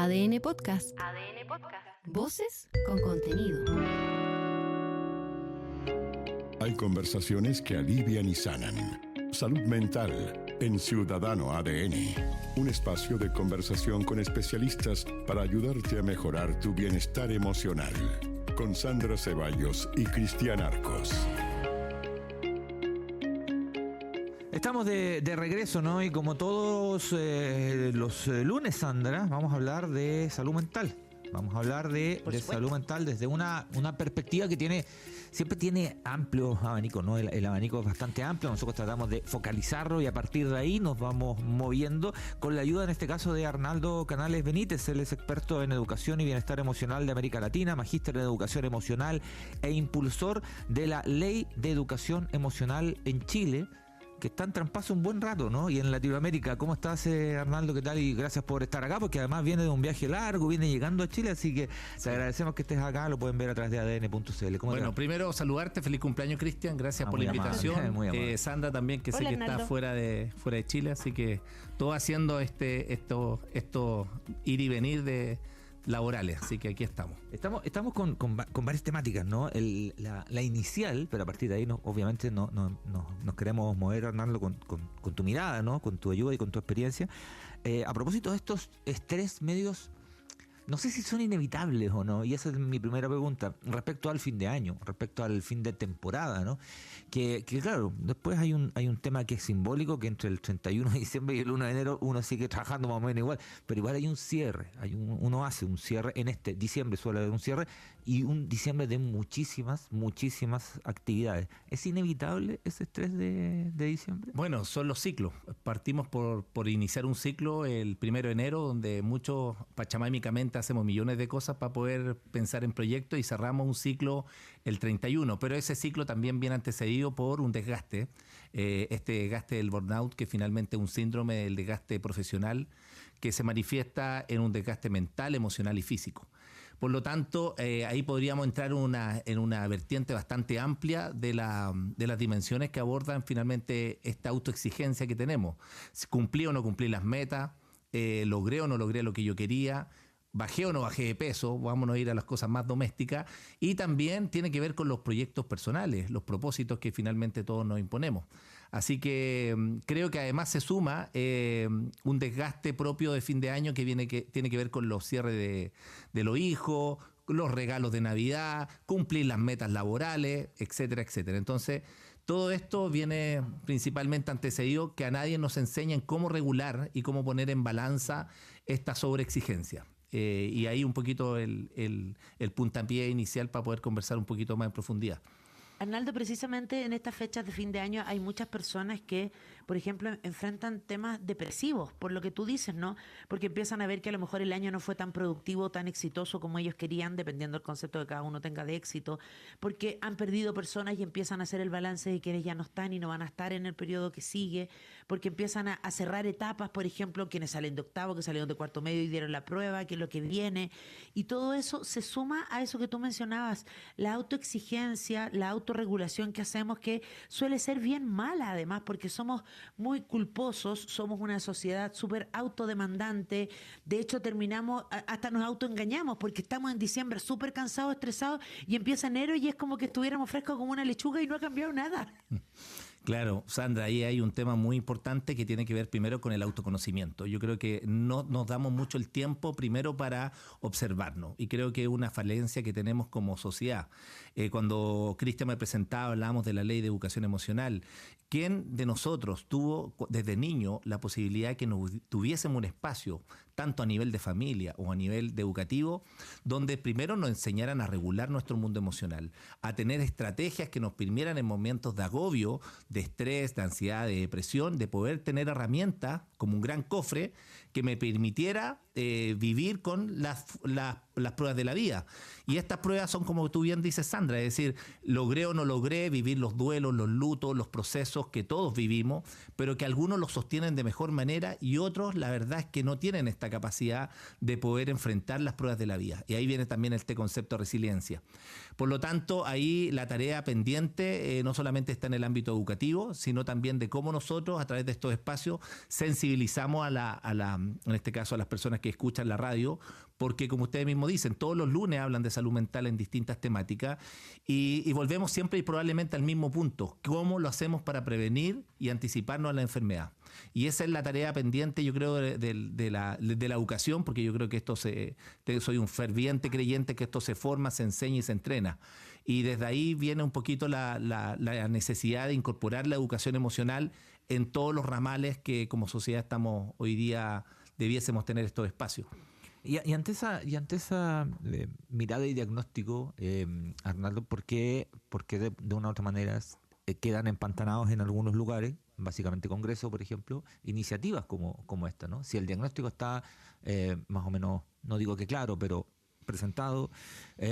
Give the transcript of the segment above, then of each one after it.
ADN Podcast. ADN Podcast. Voces con contenido. Hay conversaciones que alivian y sanan. Salud mental en Ciudadano ADN. Un espacio de conversación con especialistas para ayudarte a mejorar tu bienestar emocional. Con Sandra Ceballos y Cristian Arcos. Estamos de regreso, ¿no? Y como todos los lunes, Sandra, vamos a hablar de salud mental. Vamos a hablar de salud mental desde una perspectiva que siempre tiene amplio abanico, ¿no? El abanico es bastante amplio. Nosotros tratamos de focalizarlo y a partir de ahí nos vamos moviendo con la ayuda, en este caso, de Arnaldo Canales Benítez. Él es experto en educación y bienestar emocional de América Latina, magíster en educación emocional e impulsor de la Ley de Educación Emocional en Chile, que está en trampazo un buen rato, ¿no? Y en Latinoamérica. ¿Cómo estás, Arnaldo? ¿Qué tal? Y gracias por estar acá, porque además viene de un viaje largo, viene llegando a Chile, así que te agradecemos que estés acá. Lo pueden ver a través de adn.cl. Bueno, primero saludarte, feliz cumpleaños, Cristian, gracias por la invitación. Sandra también, que Hola, sé que Arnaldo. Está fuera de Chile, así que todo haciendo esto ir y venir de laborales, así que aquí estamos. Estamos con varias temáticas, ¿no? La inicial, pero a partir de ahí obviamente nos queremos mover, Arnaldo, con tu mirada, ¿no? Con tu ayuda y con tu experiencia. A propósito de estos estrés medios, no sé si son inevitables o no, y esa es mi primera pregunta, respecto al fin de año, respecto al fin de temporada, ¿no? Que claro, después hay un tema que es simbólico, que entre el 31 de diciembre y el 1 de enero uno sigue trabajando más o menos igual, pero igual hay un cierre, uno hace un cierre, en este diciembre suele haber un cierre, y un diciembre de muchísimas actividades. ¿Es inevitable ese estrés de diciembre? Bueno, son los ciclos. Partimos por iniciar un ciclo el 1 de enero, donde muchos pachamámicamente hacemos millones de cosas para poder pensar en proyectos, y cerramos un ciclo el 31, pero ese ciclo también viene antecedido por un desgaste, este desgaste del burnout, que finalmente es un síndrome del desgaste profesional que se manifiesta en un desgaste mental, emocional y físico. Por lo tanto, ahí podríamos entrar en una vertiente bastante amplia de las dimensiones que abordan finalmente esta autoexigencia que tenemos. ¿Cumplí o no cumplí las metas? ¿Logré o no logré lo que yo quería? ¿Bajé o no bajé de peso? Vámonos a ir a las cosas más domésticas. Y también tiene que ver con los proyectos personales, los propósitos que finalmente todos nos imponemos. Así que creo que además se suma un desgaste propio de fin de año que tiene que ver con los cierres de los hijos, los regalos de Navidad, cumplir las metas laborales, etcétera, etcétera. Entonces, todo esto viene principalmente antecedido que a nadie nos enseñan cómo regular y cómo poner en balanza esta sobreexigencia. Y ahí un poquito el puntapié inicial para poder conversar un poquito más en profundidad. Arnaldo, precisamente en estas fechas de fin de año hay muchas personas que, por ejemplo, enfrentan temas depresivos, por lo que tú dices, ¿no? Porque empiezan a ver que a lo mejor el año no fue tan productivo, tan exitoso como ellos querían, dependiendo del concepto que cada uno tenga de éxito, porque han perdido personas y empiezan a hacer el balance de quienes ya no están y no van a estar en el periodo que sigue, porque empiezan a cerrar etapas, por ejemplo, quienes salen de octavo, que salieron de cuarto medio y dieron la prueba, que es lo que viene, y todo eso se suma a eso que tú mencionabas, la autoexigencia, la autorregulación que hacemos, que suele ser bien mala además, porque somos muy culposos, somos una sociedad súper autodemandante. De hecho, terminamos, hasta nos autoengañamos, porque estamos en diciembre súper cansados, estresados, y empieza enero y es como que estuviéramos frescos como una lechuga y no ha cambiado nada. Claro, Sandra, ahí hay un tema muy importante que tiene que ver primero con el autoconocimiento. Yo creo que no nos damos mucho el tiempo primero para observarnos, y creo que es una falencia que tenemos como sociedad. Cuando Cristian me presentaba, hablábamos de la Ley de Educación Emocional. ¿Quién de nosotros tuvo desde niño la posibilidad de que nos tuviésemos un espacio, tanto a nivel de familia o a nivel de educativo, donde primero nos enseñaran a regular nuestro mundo emocional, a tener estrategias que nos permitieran en momentos de agobio, de estrés, de ansiedad, de depresión, de poder tener herramientas como un gran cofre que me permitiera vivir con las pruebas de la vida? Y estas pruebas son, como tú bien dices, Sandra, es decir, logré o no logré vivir los duelos, los lutos, los procesos que todos vivimos, pero que algunos los sostienen de mejor manera y otros, la verdad es que no tienen esta capacidad de poder enfrentar las pruebas de la vida. Y ahí viene también este concepto de resiliencia. Por lo tanto, ahí la tarea pendiente no solamente está en el ámbito educativo, sino también de cómo nosotros, a través de estos espacios, sensibilizamos en este caso a las personas que escuchan la radio, porque como ustedes mismos dicen, todos los lunes hablan de salud mental en distintas temáticas y volvemos siempre y probablemente al mismo punto, ¿cómo lo hacemos para prevenir y anticiparnos a la enfermedad? Y esa es la tarea pendiente, yo creo, de la educación, porque yo creo que soy un ferviente creyente que esto se forma, se enseña y se entrena. Y desde ahí viene un poquito la necesidad de incorporar la educación emocional en todos los ramales que como sociedad estamos hoy día, debiésemos tener estos espacios. Y ante esa mirada y diagnóstico, Arnaldo, ¿por qué de una u otra manera quedan empantanados en algunos lugares, básicamente Congreso, por ejemplo, iniciativas como esta, ¿no? Si el diagnóstico está más o menos, no digo que claro, pero presentado,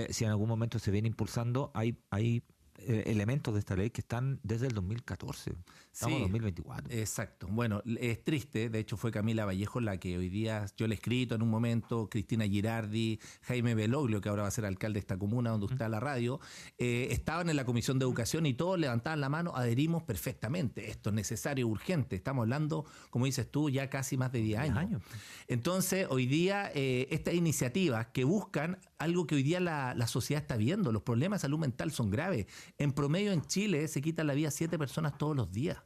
si en algún momento se viene impulsando, hay elementos de esta ley que están desde el 2014. Estamos en 2024. Exacto. Bueno, es triste. De hecho, fue Camila Vallejo la que hoy día, yo le he escrito en un momento, Cristina Girardi, Jaime Beloglio, que ahora va a ser alcalde de esta comuna donde está la radio, estaban en la Comisión de Educación y todos levantaban la mano, adherimos perfectamente. Esto es necesario, urgente. Estamos hablando, como dices tú, ya casi más de 10 años. Entonces, hoy día, estas iniciativas que buscan algo que hoy día la sociedad está viendo, los problemas de salud mental son graves. En promedio en Chile se quitan la vida 7 personas todos los días.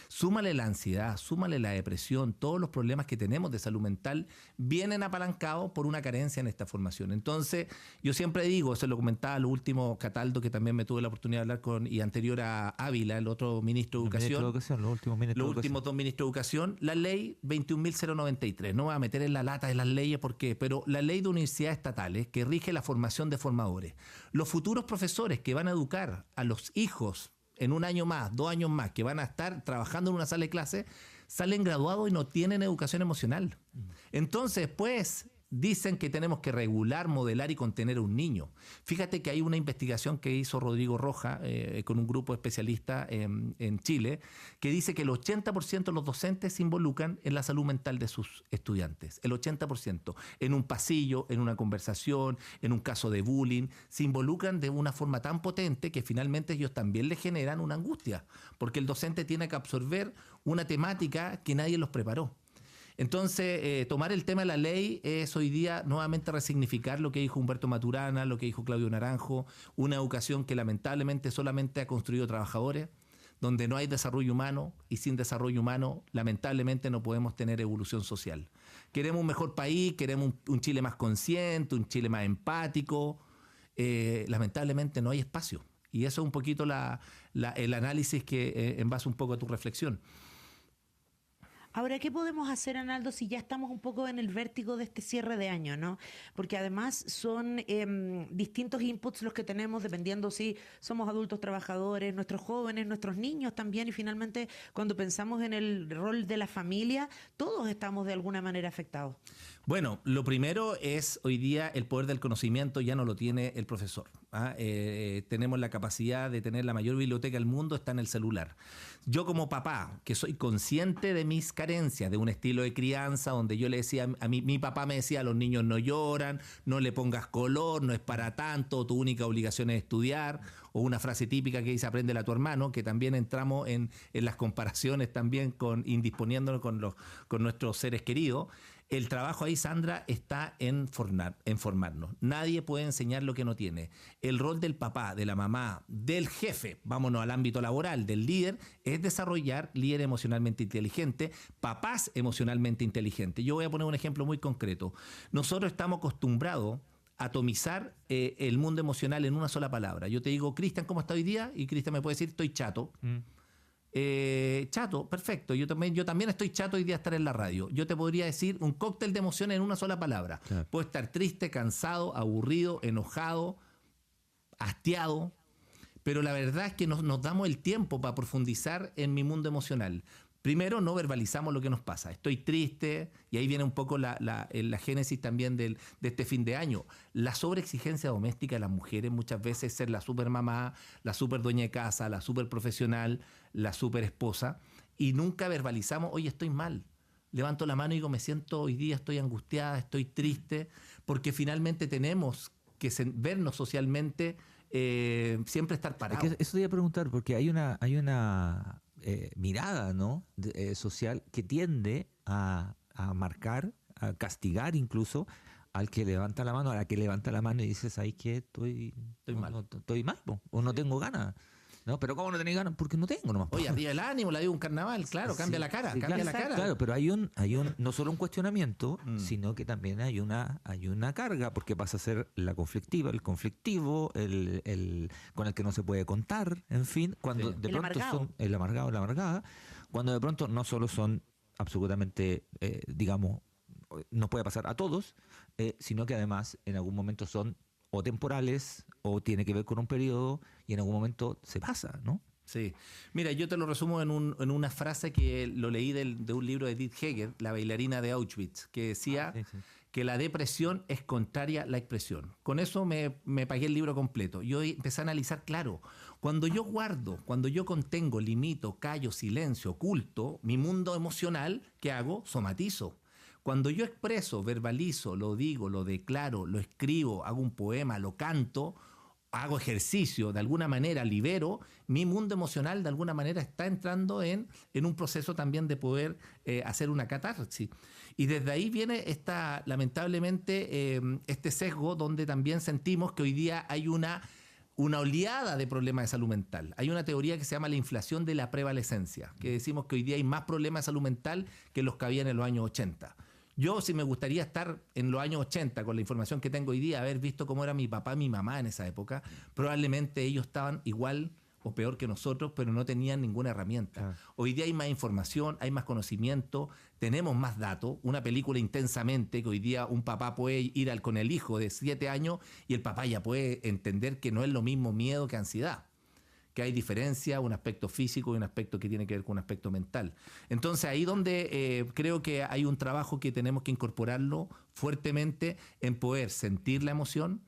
Súmale la ansiedad, súmale la depresión, todos los problemas que tenemos de salud mental vienen apalancados por una carencia en esta formación. Entonces, yo siempre digo, se lo comentaba al último Cataldo, que también me tuve la oportunidad de hablar con, y anterior a Ávila, el otro ministro de Educación. Los últimos dos ministros de Educación, la ley 21.093. No voy a meter en la lata de las leyes, pero la ley de universidades estatales que rige la formación de formadores. Los futuros profesores que van a educar a los hijos en 1 año más, 2 años más, que van a estar trabajando en una sala de clase, salen graduados y no tienen educación emocional. Entonces, pues, dicen que tenemos que regular, modelar y contener a un niño. Fíjate que hay una investigación que hizo Rodrigo Roja con un grupo de especialistas en Chile, que dice que el 80% de los docentes se involucran en la salud mental de sus estudiantes. El 80%. En un pasillo, en una conversación, en un caso de bullying, se involucran de una forma tan potente que finalmente ellos también les generan una angustia, porque el docente tiene que absorber una temática que nadie los preparó. Entonces, tomar el tema de la ley es hoy día nuevamente resignificar lo que dijo Humberto Maturana, lo que dijo Claudio Naranjo, una educación que lamentablemente solamente ha construido trabajadores, donde no hay desarrollo humano, y sin desarrollo humano lamentablemente no podemos tener evolución social. Queremos un mejor país, queremos un Chile más consciente, un Chile más empático, lamentablemente no hay espacio. Y eso es un poquito el análisis que en base un poco a tu reflexión. Ahora, ¿qué podemos hacer, Arnaldo, si ya estamos un poco en el vértigo de este cierre de año, ¿no? Porque además son distintos inputs los que tenemos, dependiendo si somos adultos trabajadores, nuestros jóvenes, nuestros niños también, y finalmente cuando pensamos en el rol de la familia, todos estamos de alguna manera afectados. Bueno, lo primero es hoy día el poder del conocimiento ya no lo tiene el profesor. Tenemos la capacidad de tener la mayor biblioteca del mundo, está en el celular. Yo como papá, que soy consciente de mis carencias, de un estilo de crianza donde yo le decía, mi papá me decía, los niños no lloran, no le pongas color, no es para tanto, tu única obligación es estudiar, o una frase típica que dice, apréndela a tu hermano, que también entramos en las comparaciones también indisponiéndonos con nuestros seres queridos. El trabajo ahí, Sandra, está en formarnos. Nadie puede enseñar lo que no tiene. El rol del papá, de la mamá, del jefe, vámonos al ámbito laboral, del líder, es desarrollar líder emocionalmente inteligente, papás emocionalmente inteligentes. Yo voy a poner un ejemplo muy concreto. Nosotros estamos acostumbrados a atomizar el mundo emocional en una sola palabra. Yo te digo, Cristian, ¿cómo está hoy día? Y Cristian me puede decir, estoy chato. Chato, perfecto. Yo también estoy chato hoy día de estar en la radio. Yo te podría decir un cóctel de emociones en una sola palabra. Claro. Puedo estar triste, cansado, aburrido, enojado, hastiado. Pero la verdad es que nos damos el tiempo para profundizar en mi mundo emocional. Primero, no verbalizamos lo que nos pasa. Estoy triste, y ahí viene un poco la génesis también de este fin de año. La sobreexigencia doméstica de las mujeres muchas veces es ser la super mamá, la super dueña de casa, la super profesional, la super esposa, y nunca verbalizamos, oye, estoy mal. Levanto la mano y digo, me siento hoy día, estoy angustiada, estoy triste, porque finalmente tenemos que vernos socialmente, siempre estar parados. Es que eso te iba a preguntar, porque hay una mirada, ¿no? social que tiende a marcar a castigar incluso al que levanta la mano, a la que levanta la mano y dice, ¿sabes qué? Estoy mal, o no tengo ganas. No, pero ¿cómo no tenéis ganas? Porque no tengo nomás. Oye, arriba el ánimo, la vida de un carnaval, claro, cambia la cara, cambia la cara. Claro, pero hay un no solo un cuestionamiento, sino que también hay una carga, porque pasa a ser la conflictiva, el conflictivo, el con el que no se puede contar, en fin, cuando de el pronto amargado. son el amargado, la amargada, cuando de pronto no solo son absolutamente, digamos, nos puede pasar a todos, sino que además en algún momento son o temporales o tiene que ver con un periodo y en algún momento se pasa, ¿no? Sí. Mira, yo te lo resumo en una frase que lo leí de un libro de Edith Heger, la bailarina de Auschwitz, que decía que la depresión es contraria a la expresión. Con eso me pagué el libro completo. Yo empecé a analizar, claro, cuando yo guardo, cuando yo contengo, limito, callo, silencio, oculto, mi mundo emocional, ¿qué hago? Somatizo. Cuando yo expreso, verbalizo, lo digo, lo declaro, lo escribo, hago un poema, lo canto, hago ejercicio, de alguna manera libero, mi mundo emocional de alguna manera está entrando en un proceso también de poder hacer una catarsis. Y desde ahí viene lamentablemente este sesgo donde también sentimos que hoy día hay una oleada de problemas de salud mental. Hay una teoría que se llama la inflación de la prevalecencia, que decimos que hoy día hay más problemas de salud mental que los que había en los años 80. Yo, si me gustaría estar en los años 80 con la información que tengo hoy día, haber visto cómo era mi papá y mi mamá en esa época, probablemente ellos estaban igual o peor que nosotros, pero no tenían ninguna herramienta. Hoy día hay más información, hay más conocimiento, tenemos más datos. Una película Intensamente, que hoy día un papá puede ir con el hijo de 7 años y el papá ya puede entender que no es lo mismo miedo que ansiedad, que hay diferencia, un aspecto físico y un aspecto que tiene que ver con un aspecto mental. Entonces ahí donde creo que hay un trabajo que tenemos que incorporarlo fuertemente en poder sentir la emoción,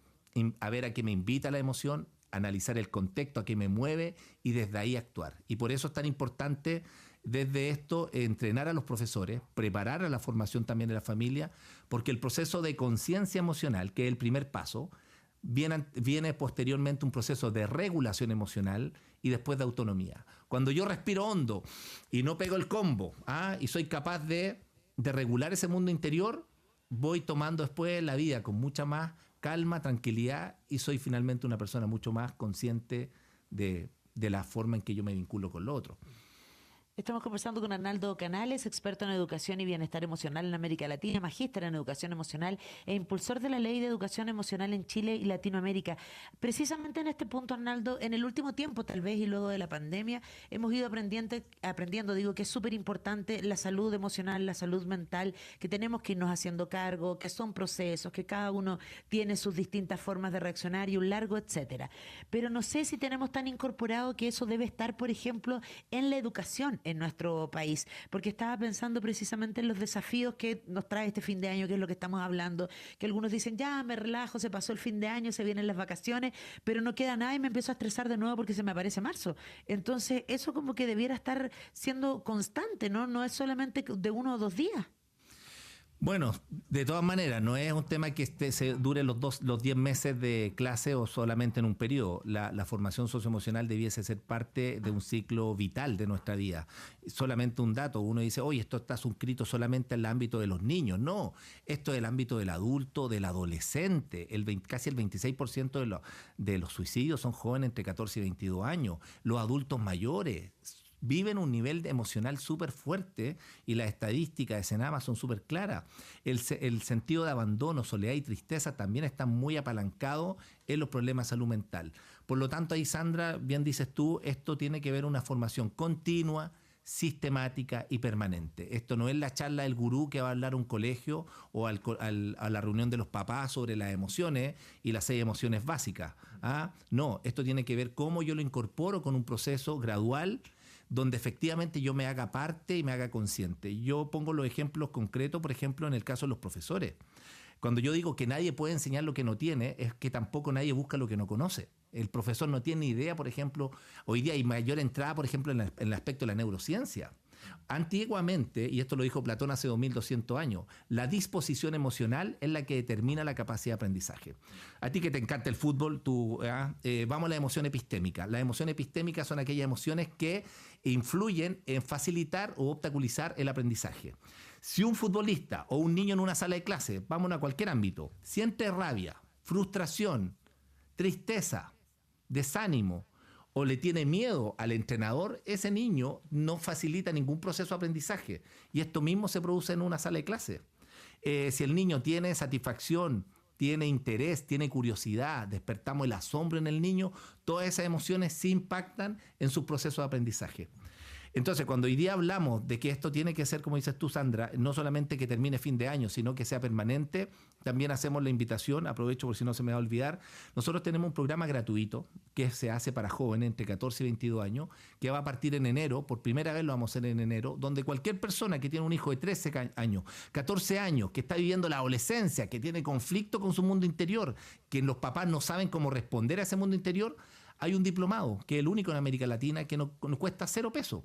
a ver a qué me invita la emoción, analizar el contexto, a qué me mueve y desde ahí actuar. Y por eso es tan importante desde esto entrenar a los profesores, preparar a la formación también de la familia, porque el proceso de conciencia emocional, que es el primer paso, viene posteriormente un proceso de regulación emocional y después de autonomía. Cuando yo respiro hondo y no pego el combo y soy capaz de regular ese mundo interior, voy tomando después la vida con mucha más calma, tranquilidad y soy finalmente una persona mucho más consciente de la forma en que yo me vinculo con lo otro. Estamos conversando con Arnaldo Canales, experto en educación y bienestar emocional en América Latina, magíster en educación emocional e impulsor de la ley de educación emocional en Chile y Latinoamérica. Precisamente en este punto, Arnaldo, en el último tiempo tal vez y luego de la pandemia, hemos ido aprendiendo, digo que es súper importante la salud emocional, la salud mental, que tenemos que irnos haciendo cargo, que son procesos, que cada uno tiene sus distintas formas de reaccionar y un largo etcétera. Pero no sé si tenemos tan incorporado que eso debe estar, por ejemplo, en la educación en nuestro país, porque estaba pensando precisamente en los desafíos que nos trae este fin de año, que es lo que estamos hablando, que algunos dicen, ya me relajo, se pasó el fin de año, se vienen las vacaciones, pero no queda nada y me empiezo a estresar de nuevo porque se me aparece marzo. Entonces, eso como que debiera estar siendo constante, ¿no? No es solamente de 1 o 2 días. Bueno, de todas maneras, no es un tema que se dure los 10 meses de clase o solamente en un periodo. La formación socioemocional debiese ser parte de un ciclo vital de nuestra vida. Solamente un dato, uno dice, oye, esto está suscrito solamente en el ámbito de los niños. No, esto es el ámbito del adulto, del adolescente. Casi el 26% de los suicidios son jóvenes entre 14 y 22 años. Los adultos mayores viven un nivel emocional súper fuerte y las estadísticas de Senama son súper claras. El sentido de abandono, soledad y tristeza también está muy apalancado en los problemas de salud mental. Por lo tanto, ahí, Sandra, bien dices tú, esto tiene que ver una formación continua, sistemática y permanente. Esto no es la charla del gurú que va a hablar a un colegio o a la reunión de los papás sobre las emociones y las 6 emociones básicas. No, esto tiene que ver cómo yo lo incorporo con un proceso gradual donde efectivamente yo me haga parte y me haga consciente. Yo pongo los ejemplos concretos, por ejemplo, en el caso de los profesores. Cuando yo digo que nadie puede enseñar lo que no tiene, es que tampoco nadie busca lo que no conoce. El profesor no tiene idea, por ejemplo, hoy día hay mayor entrada, por ejemplo, en el aspecto de la neurociencia. Antiguamente, y esto lo dijo Platón hace 2200 años, la disposición emocional es la que determina la capacidad de aprendizaje. A ti que te encanta el fútbol, vamos a la emoción epistémica. Las emociones epistémicas son aquellas emociones que influyen en facilitar o obstaculizar el aprendizaje. Si un futbolista o un niño en una sala de clase, vamos a cualquier ámbito, siente rabia, frustración, tristeza, desánimo o le tiene miedo al entrenador, ese niño no facilita ningún proceso de aprendizaje. Y esto mismo se produce en una sala de clase. Si el niño tiene satisfacción, tiene interés, tiene curiosidad, despertamos el asombro en el niño, todas esas emociones sí impactan en su proceso de aprendizaje. Entonces, cuando hoy día hablamos de que esto tiene que ser, como dices tú, Sandra, no solamente que termine fin de año, sino que sea permanente, también hacemos la invitación, aprovecho por si no se me va a olvidar, nosotros tenemos un programa gratuito que se hace para jóvenes entre 14 y 22 años, que va a partir en enero, por primera vez lo vamos a hacer en enero, donde cualquier persona que tiene un hijo de 13 años, 14 años, que está viviendo la adolescencia, que tiene conflicto con su mundo interior, que los papás no saben cómo responder a ese mundo interior, hay un diplomado, que es el único en América Latina, que nos cuesta 0 pesos.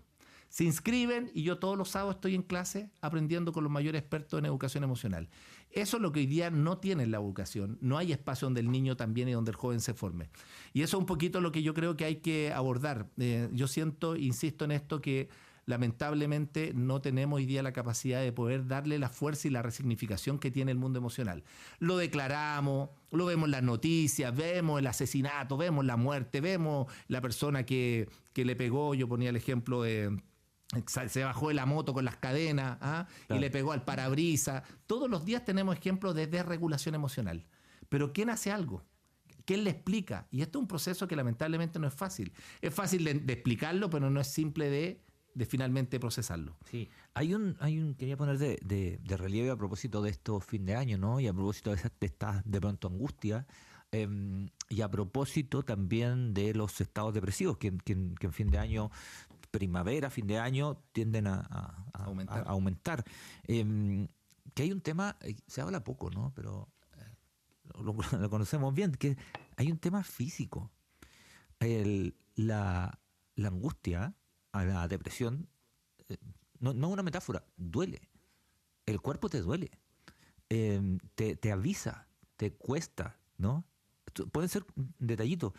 Se inscriben y yo todos los sábados estoy en clase aprendiendo con los mayores expertos en educación emocional. Eso es lo que hoy día no tiene en la educación. No hay espacio donde el niño también y donde el joven se forme. Y eso es un poquito lo que yo creo que hay que abordar. Yo insisto en esto, que lamentablemente no tenemos hoy día la capacidad de poder darle la fuerza y la resignificación que tiene el mundo emocional. Lo declaramos, lo vemos en las noticias, vemos el asesinato, vemos la muerte, vemos la persona que le pegó, yo ponía el ejemplo de... se bajó de la moto con las cadenas, claro, y le pegó al parabrisas. Todos los días tenemos ejemplos de desregulación emocional. Pero ¿quién hace algo? ¿Quién le explica? Y esto es un proceso que lamentablemente no es fácil. Es fácil de explicarlo, pero no es simple de finalmente procesarlo. Sí, quería poner de relieve a propósito de estos fin de año, ¿no? Y a propósito de esta de pronto angustia, y a propósito también de los estados depresivos que en fin de año, primavera, fin de año, tienden a aumentar. Que hay un tema, se habla poco, ¿no? Pero lo conocemos bien, que hay un tema físico. La angustia, a la depresión, no es una metáfora, duele. El cuerpo te duele. Te avisa, te cuesta, ¿no? Pueden ser detallitos.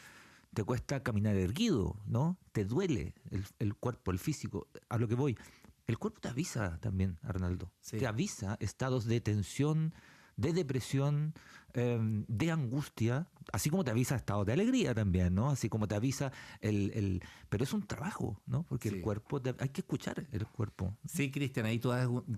Te cuesta caminar erguido, ¿no? Te duele el cuerpo, el físico. A lo que voy. El cuerpo te avisa también, Arnaldo. Sí. Te avisa estados de tensión, de depresión, de angustia, así como te avisa estados de alegría también, ¿no? Así como te avisa pero es un trabajo, ¿no? Porque sí, el cuerpo, hay que escuchar el cuerpo. Sí, Cristian, ahí tú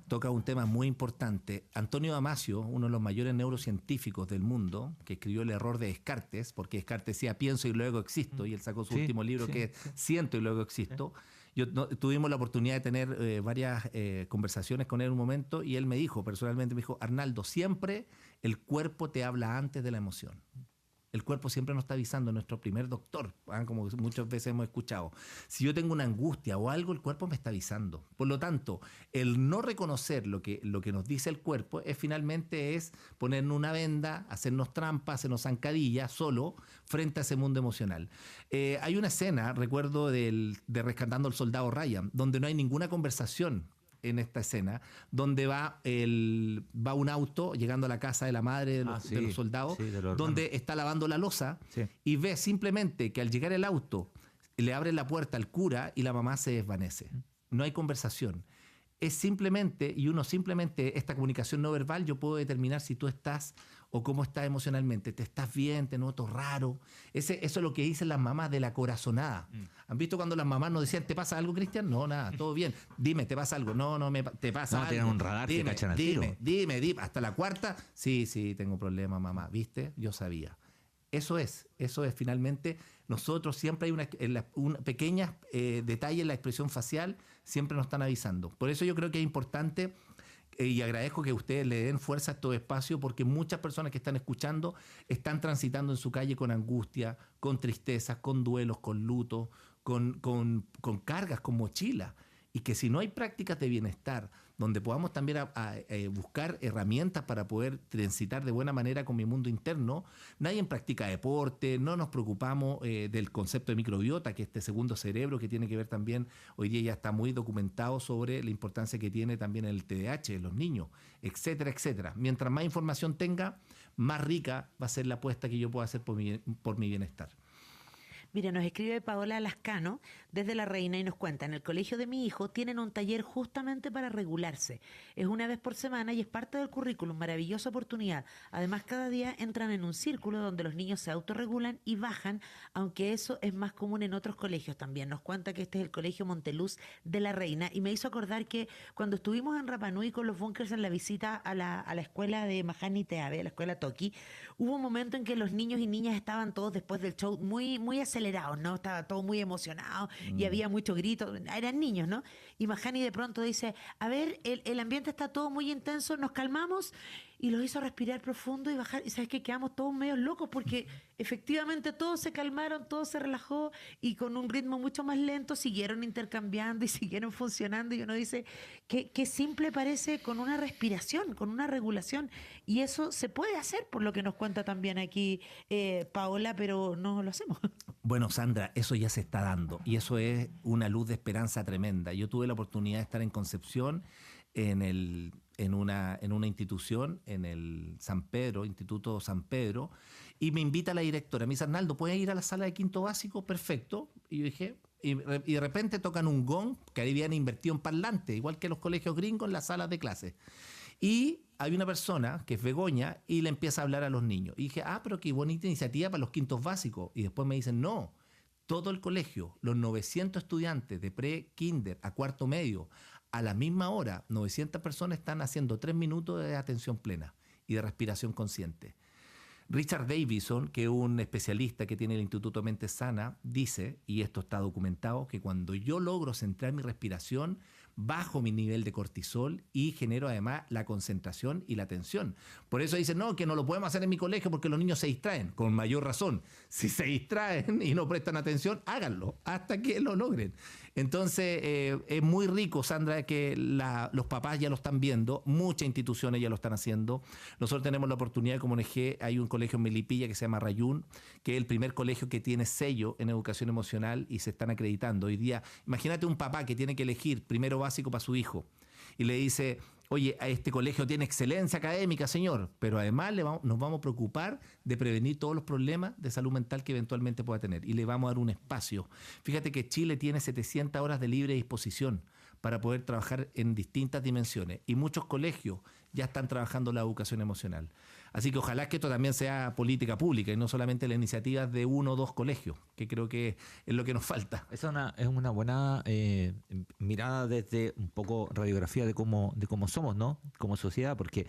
tocas un tema muy importante. Antonio Damasio, uno de los mayores neurocientíficos del mundo, que escribió El error de Descartes, porque Descartes decía pienso y luego existo, y él sacó su último libro que es Siento y luego existo. Tuvimos la oportunidad de tener varias conversaciones con él en un momento, y él personalmente me dijo, Arnaldo, siempre el cuerpo te habla antes de la emoción. El cuerpo siempre nos está avisando, nuestro primer doctor, como muchas veces hemos escuchado. Si yo tengo una angustia o algo, el cuerpo me está avisando. Por lo tanto, el no reconocer lo que nos dice el cuerpo finalmente es ponernos una venda, hacernos trampas, hacernos zancadillas solo frente a ese mundo emocional. Hay una escena, recuerdo, de Rescatando al Soldado Ryan, donde no hay ninguna conversación en esta escena, donde va un auto llegando a la casa de la madre de los soldados, donde está lavando la loza, y ve simplemente que al llegar el auto le abren la puerta al cura y la mamá se desvanece. No hay conversación. Es simplemente, esta comunicación no verbal, yo puedo determinar si tú estás o cómo estás emocionalmente. ¿Te estás bien? ¿Te noto raro? Eso es lo que dicen las mamás de la corazonada. ¿Han visto cuando las mamás nos decían, ¿te pasa algo, Cristian? No, nada, todo bien. Dime, ¿te pasa algo? No, te pasa algo. No, tienen un radar que cachan al tiro. Dime. Hasta la cuarta, sí, tengo problema, mamá. ¿Viste? Yo sabía. Eso es finalmente. Nosotros siempre hay una pequeña detalle en la expresión facial, siempre nos están avisando. Por eso yo creo que es importante, y agradezco que ustedes le den fuerza a estos espacios, porque muchas personas que están escuchando están transitando en su calle con angustia, con tristezas, con duelos, con luto, con cargas, con mochila. Y que si no hay prácticas de bienestar, donde podamos también buscar herramientas para poder transitar de buena manera con mi mundo interno, nadie practica deporte, no nos preocupamos del concepto de microbiota, que es este segundo cerebro que tiene que ver también, hoy día ya está muy documentado sobre la importancia que tiene también el TDAH en los niños, etcétera, etcétera. Mientras más información tenga, más rica va a ser la apuesta que yo pueda hacer por mi bienestar. Mira, nos escribe Paola Lascano desde La Reina y nos cuenta, en el colegio de mi hijo tienen un taller justamente para regularse. Es una vez por semana y es parte del currículum, maravillosa oportunidad. Además, cada día entran en un círculo donde los niños se autorregulan y bajan, aunque eso es más común en otros colegios también. Nos cuenta que este es el colegio Monteluz de La Reina y me hizo acordar que cuando estuvimos en Rapa Nui con los bunkers en la visita a la escuela de Mahani Teave, a la escuela Toki, hubo un momento en que los niños y niñas estaban todos después del show muy acelerados, ¿no? Estaba todo muy emocionado y había mucho grito, eran niños, ¿no? Y Mahani de pronto dice, a ver, el ambiente está todo muy intenso, nos calmamos, y los hizo respirar profundo y bajar, y sabes que quedamos todos medio locos porque efectivamente todos se calmaron, todo se relajó y con un ritmo mucho más lento siguieron intercambiando y siguieron funcionando, y uno dice, qué simple parece con una respiración, con una regulación, y eso se puede hacer por lo que nos cuenta también aquí Paola, pero no lo hacemos. Bueno, Sandra, eso ya se está dando y eso es una luz de esperanza tremenda. Yo tuve la oportunidad de estar en Concepción en una institución, en el San Pedro, Instituto San Pedro, y me invita la directora. Me dice, Arnaldo, ¿puedes ir a la sala de quinto básico? Perfecto. Y yo dije, y de repente tocan un gong que habían invertido en parlante, igual que los colegios gringos en las salas de clases. Y hay una persona que es Begoña y le empieza a hablar a los niños. Y dije, pero qué bonita iniciativa para los quintos básicos. Y después me dicen, no, todo el colegio, los 900 estudiantes de pre-kinder a cuarto medio, a la misma hora, 900 personas están haciendo 3 minutos de atención plena y de respiración consciente. Richard Davidson, que es un especialista que tiene el Instituto Mente Sana, dice, y esto está documentado, que cuando yo logro centrar mi respiración, bajo mi nivel de cortisol y genero además la concentración y la atención. Por eso dicen, no, que no lo podemos hacer en mi colegio porque los niños se distraen. Con mayor razón, si se distraen y no prestan atención, háganlo hasta que lo logren. Entonces, es muy rico, Sandra, que los papás ya lo están viendo, muchas instituciones ya lo están haciendo. Nosotros tenemos la oportunidad, como ONG, hay un colegio en Melipilla que se llama Rayún, que es el primer colegio que tiene sello en educación emocional y se están acreditando. Hoy día, imagínate un papá que tiene que elegir primero básico para su hijo y le dice, oye, a este colegio tiene excelencia académica, señor, pero además nos vamos a preocupar de prevenir todos los problemas de salud mental que eventualmente pueda tener y le vamos a dar un espacio. Fíjate que Chile tiene 700 horas de libre disposición para poder trabajar en distintas dimensiones y muchos colegios ya están trabajando la educación emocional. Así que ojalá que esto también sea política pública y no solamente la iniciativa de 1 o 2 colegios, que creo que es lo que nos falta. Esa es una buena mirada desde un poco radiografía de cómo somos, ¿no? Como sociedad, porque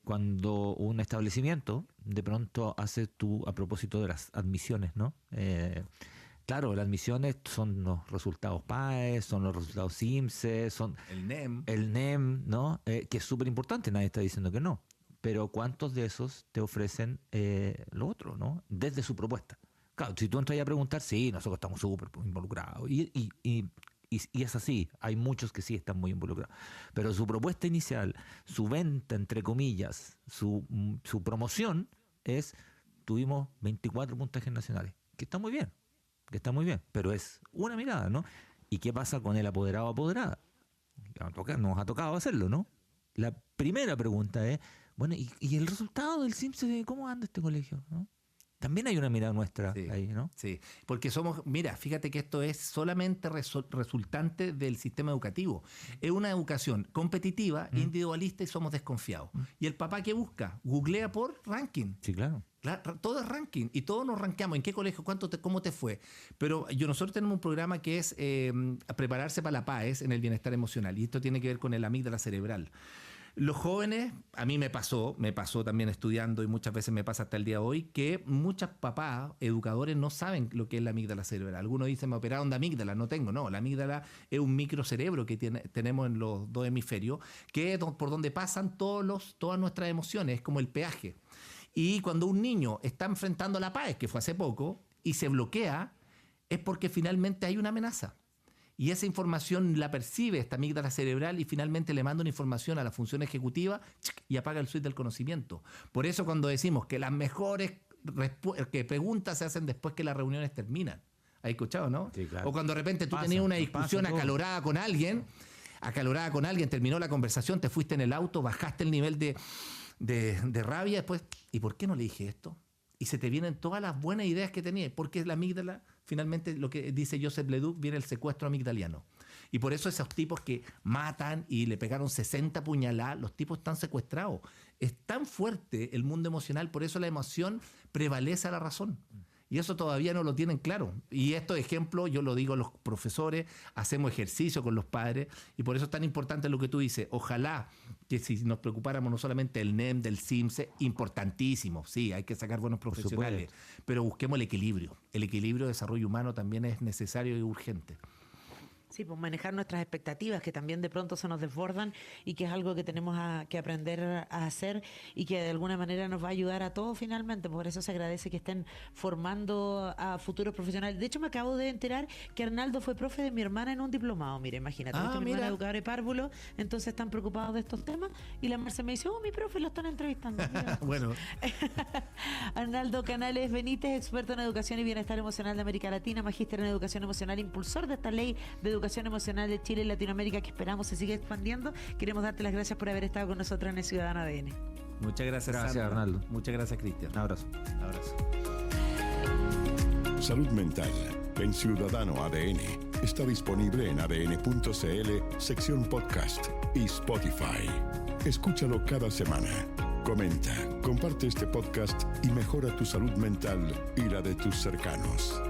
cuando un establecimiento de pronto hace a propósito de las admisiones, ¿no? Claro, las admisiones son los resultados PAES, son los resultados CIMSE, son el NEM, ¿no? Que es súper importante, nadie está diciendo que no. Pero ¿cuántos de esos te ofrecen lo otro, ¿no? Desde su propuesta. Claro, si tú entras a preguntar, sí, nosotros estamos súper involucrados. Y es así, hay muchos que sí están muy involucrados. Pero su propuesta inicial, su venta, entre comillas, su promoción es, tuvimos 24 puntajes nacionales, que está muy bien, pero es una mirada, ¿no? ¿Y qué pasa con el apoderado o apoderada? Nos ha tocado hacerlo, ¿no? La primera pregunta es, bueno, ¿y el resultado del CIMSE, cómo anda este colegio, ¿no? También hay una mirada nuestra ahí, ¿no? Sí, porque mira, fíjate que esto es solamente resultante del sistema educativo. Es una educación competitiva, individualista y somos desconfiados. ¿Y el papá qué busca? Googlea por ranking. Sí, claro. Todo es ranking y todos nos rankeamos. ¿En qué colegio? ¿Cómo te fue? Pero nosotros tenemos un programa que es prepararse para la PAES en el bienestar emocional y esto tiene que ver con el amígdala cerebral. Los jóvenes, a mí me pasó también estudiando y muchas veces me pasa hasta el día de hoy, que muchos papás, educadores, no saben lo que es la amígdala cerebral. Algunos dicen, me operaron de amígdala, no tengo. No, la amígdala es un microcerebro que tenemos en los 2 hemisferios, que es por donde pasan todas nuestras emociones, es como el peaje. Y cuando un niño está enfrentando la PAES, que fue hace poco, y se bloquea, es porque finalmente hay una amenaza. Y esa información la percibe esta amígdala cerebral y finalmente le manda una información a la función ejecutiva y apaga el switch del conocimiento. Por eso cuando decimos que las mejores preguntas se hacen después que las reuniones terminan. ¿Has escuchado, no? Sí, claro. O cuando de repente tú tenías una discusión acalorada con alguien, terminó la conversación, te fuiste en el auto, bajaste el nivel de rabia, después, ¿y por qué no le dije esto? y se te vienen todas las buenas ideas que tenías, porque la amígdala, finalmente, lo que dice Joseph Leduc, viene el secuestro amigdaliano. Y por eso esos tipos que matan y le pegaron 60 puñaladas, los tipos están secuestrados. Es tan fuerte el mundo emocional, por eso la emoción prevalece a la razón. Y eso todavía no lo tienen claro. Y estos ejemplos, yo lo digo a los profesores, hacemos ejercicio con los padres, y por eso es tan importante lo que tú dices. Ojalá que si nos preocupáramos no solamente del NEM, del CIMSE, importantísimo, sí, hay que sacar buenos profesionales, pero busquemos el equilibrio. El equilibrio de desarrollo humano también es necesario y urgente. Sí, pues manejar nuestras expectativas, que también de pronto se nos desbordan y que es algo que tenemos que aprender a hacer y que de alguna manera nos va a ayudar a todos finalmente. Por eso se agradece que estén formando a futuros profesionales. De hecho, me acabo de enterar que Arnaldo fue profe de mi hermana en un diplomado. Mira, imagínate, mi hermana es educadora de párvulo, entonces están preocupados de estos temas y la Marce me dice, mi profe lo están entrevistando. Bueno. Arnaldo Canales Benítez, experto en educación y bienestar emocional de América Latina, magíster en educación emocional, impulsor de esta ley de educación emocional de Chile y Latinoamérica que esperamos se siga expandiendo. Queremos darte las gracias por haber estado con nosotros en el Ciudadano ADN. Muchas gracias, Sandra. Arnaldo. Muchas gracias, Cristian. Un abrazo. Salud Mental en Ciudadano ADN está disponible en adn.cl, sección podcast y Spotify. Escúchalo cada semana. Comenta, comparte este podcast y mejora tu salud mental y la de tus cercanos.